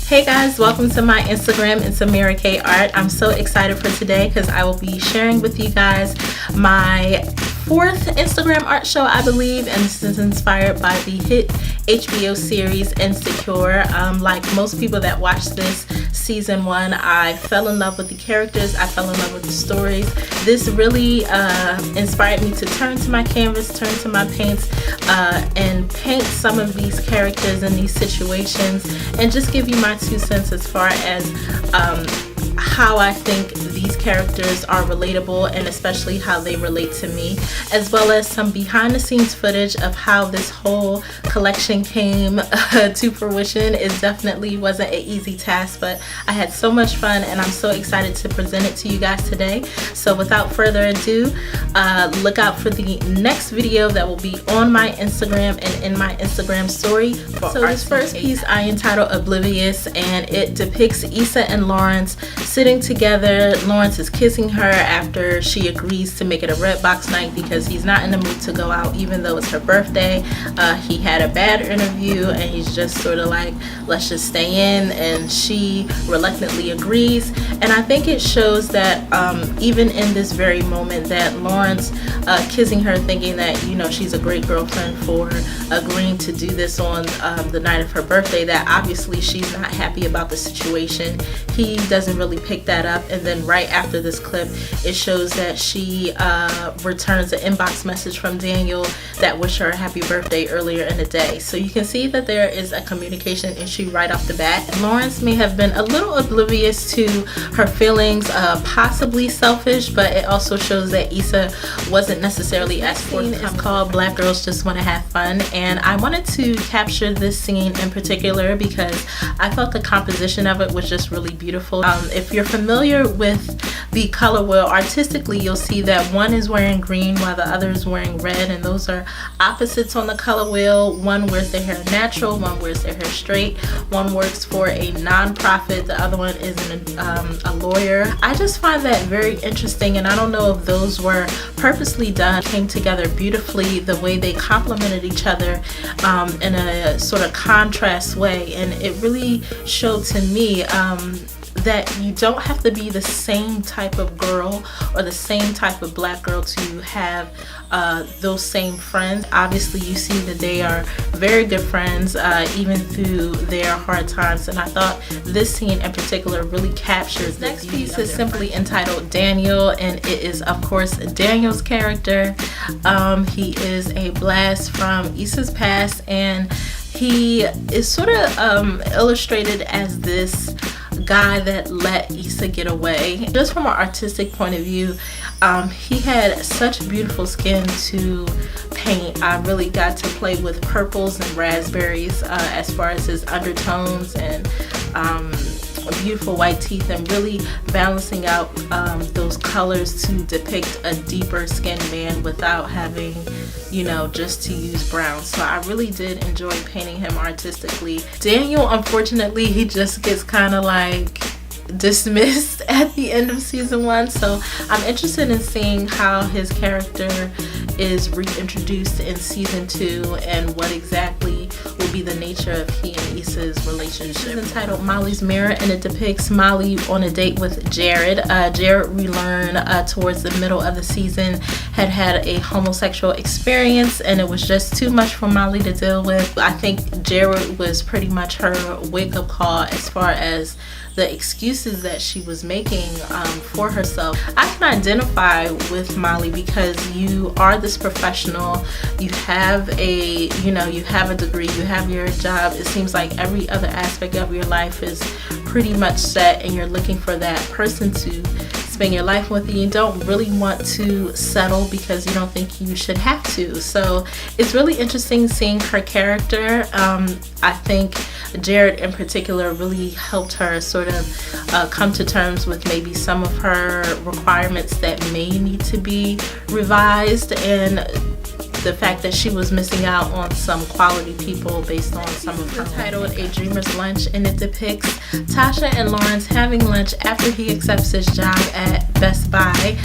Hey guys, welcome to my Instagram. It's Ameerah K Art. I'm so excited for today because I will be sharing with you guys my fourth Instagram art show, I believe, and this is inspired by the hit HBO series Insecure. Like most people that watched this season 1, I fell in love with the characters, I fell in love with the stories. This really inspired me to turn to my canvas, turn to my paints, and paint some of these characters in these situations and just give you my 2 cents as far as how I think these characters are relatable and especially how they relate to me, as well as some behind the scenes footage of how this whole collection came to fruition. It definitely wasn't an easy task, but I had so much fun and I'm so excited to present it to you guys today. So without further ado, look out for the next video that will be on my Instagram and in my Instagram story. So this first piece I entitled Oblivious, and it depicts Issa and Lawrence sitting together. Lawrence is kissing her after she agrees to make it a red box night because he's not in the mood to go out even though it's her birthday. He had a bad interview and he's just sort of like, let's just stay in, and she reluctantly agrees. And I think it shows that even in this very moment that Lawrence kissing her, thinking that, you know, she's a great girlfriend for agreeing to do this on the night of her birthday, that obviously she's not happy about the situation. He doesn't really pick that up, and then right after this clip it shows that she returns an inbox message from Daniel that wished her a happy birthday earlier in the day. So you can see that there is a communication issue right off the bat. Lawrence may have been a little oblivious to her feelings, possibly selfish, but it also shows that Issa wasn't necessarily as forthcoming. It's called Black Girls Just Want to Have Fun, and I wanted to capture this scene in particular because I felt the composition of it was just really beautiful. If you're familiar with the color wheel artistically, you'll see that one is wearing green while the other is wearing red, and those are opposites on the color wheel. One wears their hair natural, one wears their hair straight, one works for a non-profit, the other one is a lawyer. I just find that very interesting, and I don't know if those were purposely done. Came together beautifully, the way they complemented each other in a sort of contrast way, and it really showed to me that you don't have to be the same type of girl or the same type of black girl to have those same friends. Obviously you see that they are very good friends even through their hard times, and I thought this scene in particular really captures the next piece. Is simply entitled Daniel, and it is of course Daniel's character. He is a blast from Issa's past, and he is sort of illustrated as this guy that let Issa get away. Just from an artistic point of view, he had such beautiful skin to paint. I really got to play with purples and raspberries as far as his undertones, and beautiful white teeth, and really balancing out those colors to depict a deeper skinned man without having, you know, just to use brown. So I really did enjoy painting him artistically. Daniel, unfortunately, he just gets kind of like dismissed at the end of season 1, so I'm interested in seeing how his character is reintroduced in season 2 and what exactly will be the nature of he and Issa's relationship. It's entitled Molly's Mirror, and it depicts Molly on a date with Jared. Jared, we learn towards the middle of the season, had a homosexual experience, and it was just too much for Molly to deal with. I think Jared was pretty much her wake-up call as far as the excuses that she was making for herself. I can identify with Molly because you are this professional, you have a, you know, you have a degree, you have your job. It seems like every other aspect of your life is pretty much set, and you're looking for that person to spend your life with, and you don't really want to settle because you don't think you should have to. So it's really interesting seeing her character. I think Jared in particular really helped her sort of come to terms with maybe some of her requirements that may need to be revised, and the fact that she was missing out on some quality people based on some of her. Titled A Dreamer's Lunch, and it depicts Tasha and Lawrence having lunch after he accepts his job at Best Buy.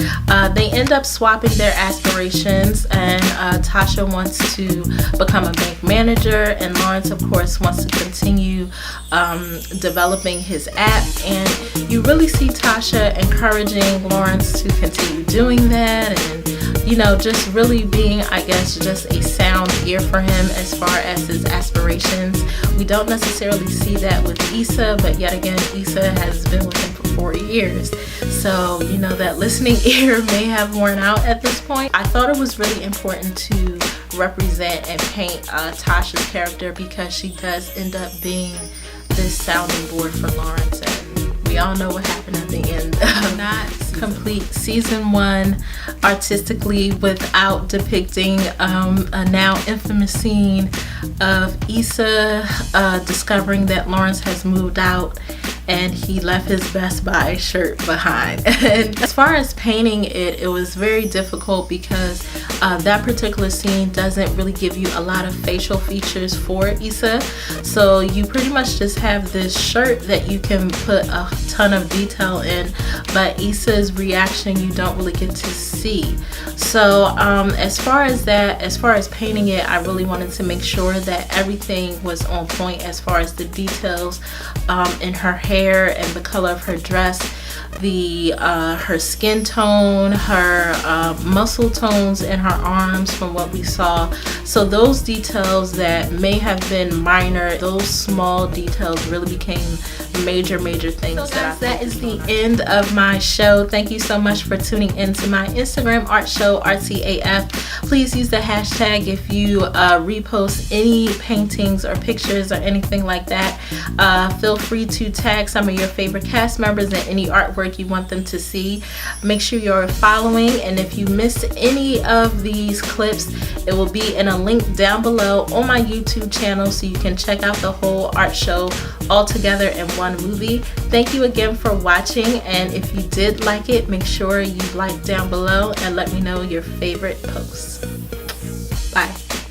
They end up swapping their aspirations, and Tasha wants to become a bank manager, and Lawrence of course wants to continue into developing his app, and you really see Tasha encouraging Lawrence to continue doing that, and you know, just really being, I guess, just a sound ear for him as far as his aspirations. We don't necessarily see that with Issa, but yet again, Issa has been with him for 4 years. So, you know, that listening ear may have worn out at this point. I thought it was really important to represent and paint Tasha's character, because she does end up being this sounding board for Lawrence, and we all know what happened at the end of not complete season 1 artistically without depicting a now infamous scene of Issa discovering that Lawrence has moved out and he left his Best Buy shirt behind. And as far as painting it, it was very difficult because that particular scene doesn't really give you a lot of facial features for Issa. So you pretty much just have this shirt that you can put a ton of detail in, but Issa's reaction you don't really get to see. So as far as painting it, I really wanted to make sure that everything was on point as far as the details in her hair and the color of her dress, her skin tone, her muscle tones in her arms from what we saw. So those details that may have been minor, those small details really became major things. So guys, that is the end of my show. Thank you so much for tuning in to my Instagram art show, ARTSYAF. Please use the hashtag if you repost any paintings or pictures or anything like that. Feel free to tag some of your favorite cast members and any artwork you want them to see. Make sure you're following, and if you missed any of these clips, it will be in a link down below on my YouTube channel, so you can check out the whole art show all together in one movie. Thank you again for watching, and if you did like it, make sure you like down below and let me know your favorite posts.